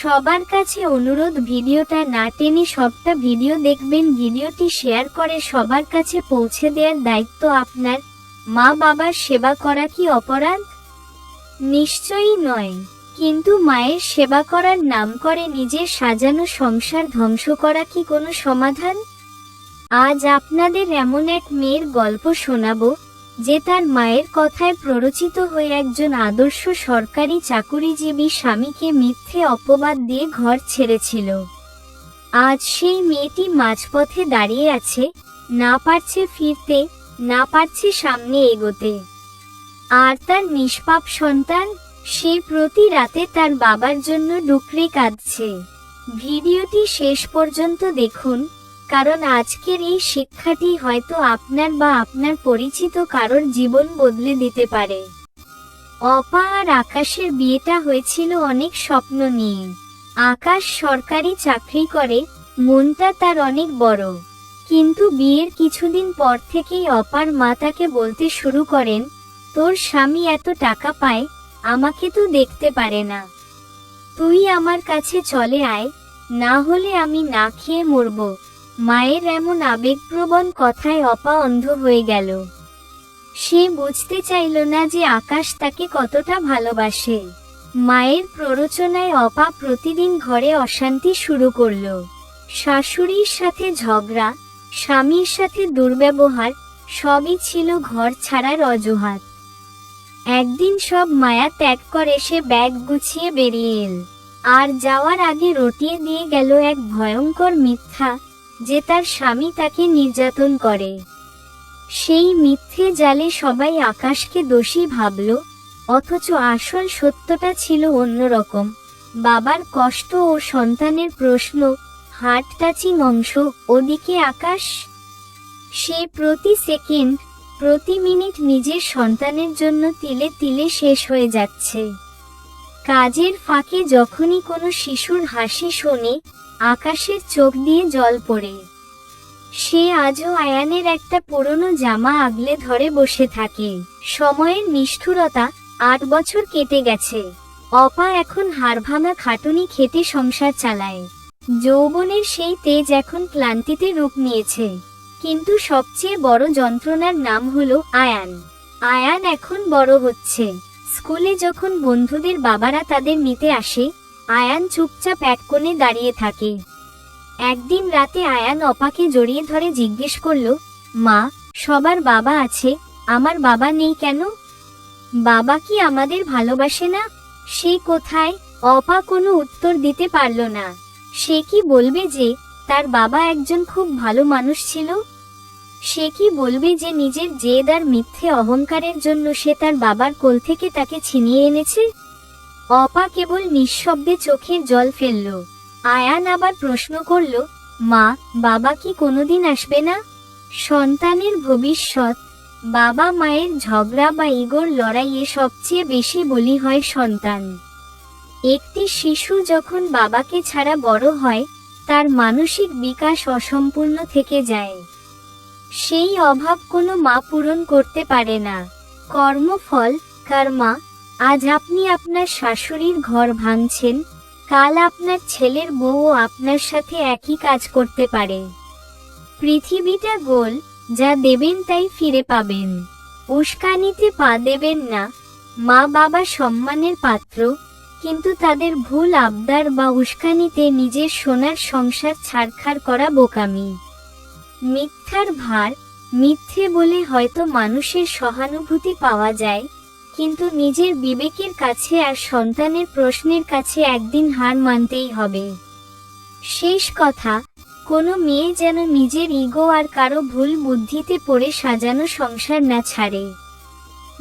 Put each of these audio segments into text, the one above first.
সবার কাছে অনুরোধ, ভিডিওটা না টেনে সবটা ভিডিও দেখবেন। ভিডিওটি শেয়ার করে সবার কাছে পৌঁছে দেওয়ার দায়িত্ব আপনার। মা বাবার সেবা করা কি অপরাধ? নিশ্চয়ই নয়। কিন্তু মায়ের সেবা করার নাম করে নিজের সাজানো সংসার ধ্বংস করা কি কোনো সমাধান? আজ আপনাদের এমন এক মেয়ের গল্প শোনাবো, যে তার মায়ের কথায় প্ররোচিত হয়ে একজন আদর্শ সরকারি চাকুরিজীবী স্বামীকে মিথ্যে অপবাদ দিয়ে ঘর ছেড়েছিল। আজ সেই মেয়েটি মাঝপথে দাঁড়িয়ে আছে, না পারছে ফিরতে, না পারছে সামনে এগোতে। আর তার নিষ্পাপ সন্তান, সে প্রতি রাতে তার বাবার জন্য ডুকরে কাঁদছে। ভিডিওটি শেষ পর্যন্ত দেখুন, কারণ আজকের এই শিক্ষাটি হয়তো আপনার বা আপনার পরিচিত কারোর জীবন বদলে দিতে পারে। অপা আর আকাশের বিয়েটা হয়েছিল অনেক স্বপ্ন নিয়ে। আকাশ সরকারি চাকরি করে, মনটা তার অনেক বড়। কিন্তু বিয়ের কিছুদিন পর থেকেই অপার মা তাকে বলতে শুরু করেন, তোর স্বামী এত টাকা পায়, আমাকে তো দেখতে পারে না। তুই আমার কাছে চলে আয়, না হলে আমি না খেয়ে মরব। মায়ের এমন আবেগপ্রবণ কথায় অপা অন্ধ হয়ে গেল। সে বুঝতে চাইল না যে আকাশ তাকে কতটা ভালোবাসে। মায়ের প্ররোচনায় অপা প্রতিদিন ঘরে অশান্তি শুরু করল। শাশুড়ির সাথে ঝগড়া, স্বামীর সাথে দুর্ব্যবহার, সবই ছিল ঘর ছাড়ার অজুহাত। একদিন সব মায়া ত্যাগ করে সে ব্যাগ গুছিয়ে বেরিয়ে এল। আর যাওয়ার আগে রটিয়ে দিয়ে গেল এক ভয়ঙ্কর মিথ্যা, যে তার স্বামী তাকে নির্যাতন করে। সেই মিথ্যে জালে সবাই আকাশকে দোষী ভাবল, অথচ আসল সত্যটা ছিল অন্যরকম। বাবার কষ্ট ও সন্তানের প্রশ্ন, হার্ট টাচিং অংশ। ওদিকে আকাশ, সে প্রতি সেকেন্ড, প্রতি মিনিট নিজের সন্তানের জন্য তিলে তিলে শেষ হয়ে যাচ্ছে। কাজের ফাঁকে যখনই কোনো শিশুর হাসি শোনে, আকাশের চোখ দিয়ে জল পড়ে। সে আজও আয়ানের একটা পুরনো জামা আগলে ধরে বসে থাকে। সময়ের নিষ্ঠুরতা, 8 বছর কেটে গেছে। অপা এখন হাড়ভাঙা খাটুনি খেটে সংসার চালায়। যৌবনের সেই তেজ এখন ক্লান্তিতে রূপ নিয়েছে। কিন্তু সবচেয়ে বড় যন্ত্রণার নাম হলো আয়ান। আয়ান এখন বড় হচ্ছে। স্কুলে যখন বন্ধুদের বাবারা তাদের নিতে আসে, আয়ান চুপচাপ এক কোণে দাঁড়িয়ে থাকে। একদিন রাতে আয়ান অপাকে জড়িয়ে ধরে জিজ্ঞেস করল, মা, সবার বাবা আছে, আমার বাবা নেই কেন? বাবা কি আমাদের ভালোবাসে না? সে কোথায়? অপা কোনো উত্তর দিতে পারল না। সে কি বলবে যে তার বাবা একজন খুব ভালো মানুষ ছিল? সে কি বলবে যে নিজের জেদ আর মিথ্যে অহংকারের জন্য সে তার বাবার কোল থেকে তাকে ছিনিয়ে এনেছে? অপা কেবল নিঃশব্দে চোখের জল ফেলল। আয়ান আবার প্রশ্ন করল, মা, বাবা কি কোনোদিন আসবে না? সন্তানের ভবিষ্যৎ, বাবা মায়ের ঝগড়া বা ইগোর লড়াইয়ে সবচেয়ে বেশি বলি হয় সন্তান। একটি শিশু যখন বাবাকে ছাড়া বড় হয়, তার মানসিক বিকাশ অসম্পূর্ণ থেকে যায়। সেই অভাব কোনো মা পূরণ করতে পারে না। কর্মফল, কর্মা। আজ আপনি আপনার শাশুড়ির ঘর ভাঙছেন, কাল আপনার ছেলের বউও আপনার সাথে একই কাজ করতে পারে। পৃথিবীটা গোল, যা দেবেন তাই ফিরে পাবেন। উস্কানিতে পা দেবেন না। মা বাবা সম্মানের পাত্র, কিন্তু তাদের ভুল আবদার বা উস্কানিতে নিজের সোনার সংসার ছাড়খাড় করা বোকামি। মিথ্যার ভার, মিথ্যে বলে হয়তো মানুষের সহানুভূতি পাওয়া যায়, কিন্তু নিজের বিবেকের কাছে আর সন্তানের প্রশ্নের কাছে একদিন হার মানতেই হবে। শেষ কথা, কোনো মেয়ে যেন নিজের ইগো আর কারো ভুল বুদ্ধিতে পড়ে সাজানো সংসার না ছাড়ে।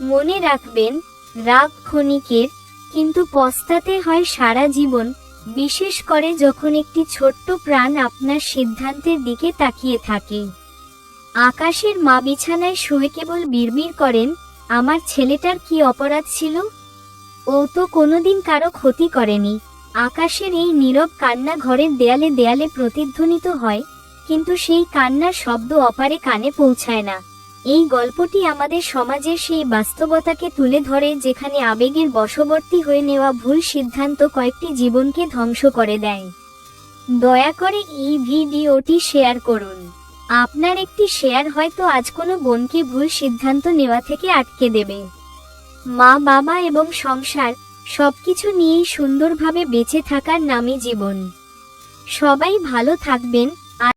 মনে রাখবেন, রাগ ক্ষণিকের, কিন্তু পস্তাতে হয় সারা জীবন, বিশেষ করে যখন একটি ছোট্ট প্রাণ আপনার সিদ্ধান্তের দিকে তাকিয়ে থাকে। আকাশের মা বিছানায় শুয়ে কেবল বিড়বিড় করেন, আমার ছেলেটার কি অপরাধ ছিল? ও তো কোনোদিন কারো ক্ষতি করেনি। আকাশের এই নীরব কান্না ঘরের দেয়ালে দেয়ালে প্রতিধ্বনিত হয়, কিন্তু সেই কান্নার শব্দ অপারে কানে পৌঁছায় না। এই গল্পটি আমাদের সমাজের সেই বাস্তবতাকে তুলে ধরে যেখানে আবেগের বশবর্তী হয়ে নেওয়া ভুল সিদ্ধান্ত কয়েকটি জীবনকে ধ্বংস করে দেয়। দয়া করে এই ভিডিওটি শেয়ার করুন। আপনার একটি শেয়ার হয়তো আজ কোনো বোনকে ভুল সিদ্ধান্ত নেওয়া থেকে আটকে দেবে। মা বাবা এবং সংসার সবকিছু নিয়েই সুন্দরভাবে বেঁচে থাকার নামই জীবন। সবাই ভালো থাকবেন।